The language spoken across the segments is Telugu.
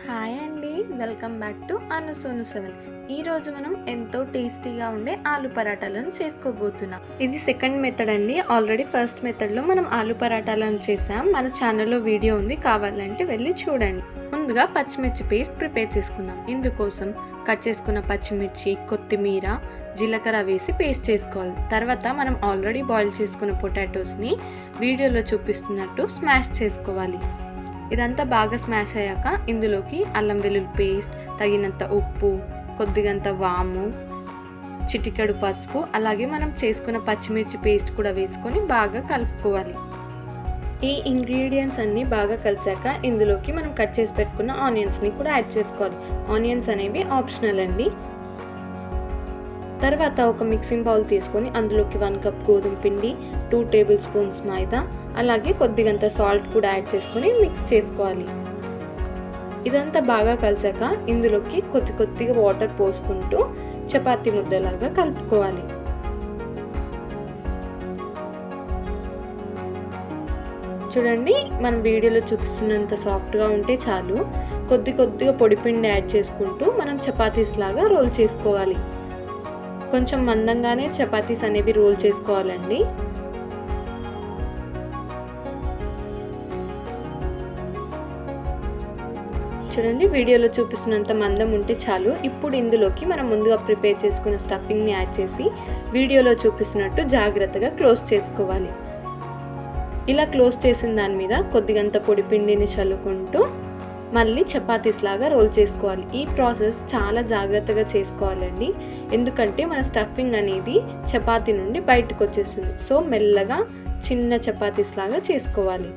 హాయ్ అండి, వెల్కమ్ బ్యాక్ టు అనుసోను 7. ఈరోజు మనం ఎంతో టేస్టీగా ఉండే ఆలు పరాటాలను చేసుకోబోతున్నాం. ఇది సెకండ్ మెథడ్ అండి. ఆల్రెడీ ఫస్ట్ మెథడ్లో మనం ఆలు పరాటాలను చేసాం. మన ఛానల్లో వీడియో ఉంది, కావాలంటే వెళ్ళి చూడండి. ముందుగా పచ్చిమిర్చి పేస్ట్ ప్రిపేర్ చేసుకుందాం. ఇందుకోసం కట్ చేసుకున్న పచ్చిమిర్చి, కొత్తిమీర, జీలకర్ర వేసి పేస్ట్ చేసుకోవాలి. తర్వాత మనం ఆల్రెడీ బాయిల్ చేసుకున్న పొటాటోస్ని వీడియోలో చూపిస్తున్నట్టు స్మాష్ చేసుకోవాలి. ఇదంతా బాగా స్మాష్ అయ్యాక ఇందులోకి అల్లం వెల్లుల్లి పేస్ట్, తగినంత ఉప్పు, కొద్దిగంత వాము, చిటికెడు పసుపు, అలాగే మనం చేసుకున్న పచ్చిమిర్చి పేస్ట్ కూడా వేసుకొని బాగా కలుపుకోవాలి. ఈ ఇంగ్రీడియంట్స్ అన్నీ బాగా కలిసాక ఇందులోకి మనం కట్ చేసి పెట్టుకున్న ఆనియన్స్ని కూడా యాడ్ చేసుకోవాలి. ఆనియన్స్ అనేవి ఆప్షనల్ అండి. తర్వాత ఒక మిక్సింగ్ బౌల్ తీసుకొని అందులోకి 1 కప్ గోధుమ పిండి, 2 టేబుల్ స్పూన్స్ మైదా, అలాగే కొద్దిగంత సాల్ట్ కూడా యాడ్ చేసుకొని మిక్స్ చేసుకోవాలి. ఇదంతా బాగా కలిసాక ఇందులోకి కొద్దిగా వాటర్ పోసుకుంటూ చపాతీ ముద్దలాగా కలుపుకోవాలి. చూడండి, మనం వీడియోలో చూపిస్తున్నంత సాఫ్ట్గా ఉంటే చాలు. కొద్దిగా పొడిపిండి యాడ్ చేసుకుంటూ మనం చపాతీస్ లాగా రోల్ చేసుకోవాలి. కొంచెం మందంగానే చపాతీస్ అనేవి రోల్ చేసుకోవాలండి. చూడండి, వీడియోలో చూపిస్తున్నంత మందం ఉంటే చాలు. ఇప్పుడు ఇందులోకి మనం ముందుగా ప్రిపేర్ చేసుకున్న స్టఫింగ్ని యాడ్ చేసి వీడియోలో చూపిస్తున్నట్టు జాగ్రత్తగా క్లోజ్ చేసుకోవాలి. ఇలా క్లోజ్ చేసిన దాని మీద కొద్దిగంత పొడి పిండిని చల్లుకుంటూ మళ్ళీ చపాతీస్ లాగా రోల్ చేసుకోవాలి. ఈ ప్రాసెస్ చాలా జాగ్రత్తగా చేసుకోవాలండి, ఎందుకంటే మన స్టఫింగ్ అనేది చపాతీ నుండి బయటకు వచ్చేస్తుంది. సో మెల్లగా చిన్న చపాతీస్ లాగా చేసుకోవాలి.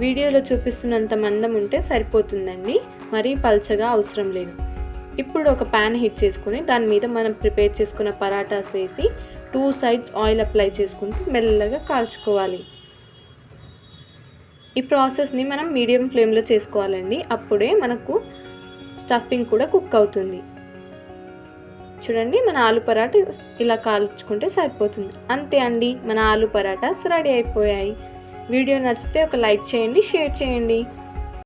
వీడియోలో చూపిస్తున్నంత మందం ఉంటే సరిపోతుందండి, మరీ పల్చగా అవసరం లేదు. ఇప్పుడు ఒక ప్యాన్ హీట్ చేసుకొని దాని మీద మనం ప్రిపేర్ చేసుకున్న పరాటాస్ వేసి 2 సైడ్స్ ఆయిల్ అప్లై చేసుకుంటూ మెల్లగా కాల్చుకోవాలి. ఈ ప్రాసెస్ని మనం మీడియం ఫ్లేమ్లో చేసుకోవాలండి, అప్పుడే మనకు స్టఫింగ్ కూడా కుక్ అవుతుంది. చూడండి, మన ఆలు పరాటా ఇలా కాల్చుకుంటే సరిపోతుంది. అంతే అండి, మన ఆలు పరాటాస్ రెడీ అయిపోయాయి. వీడియో నచ్చితే ఒక లైక్ చేయండి, షేర్ చేయండి.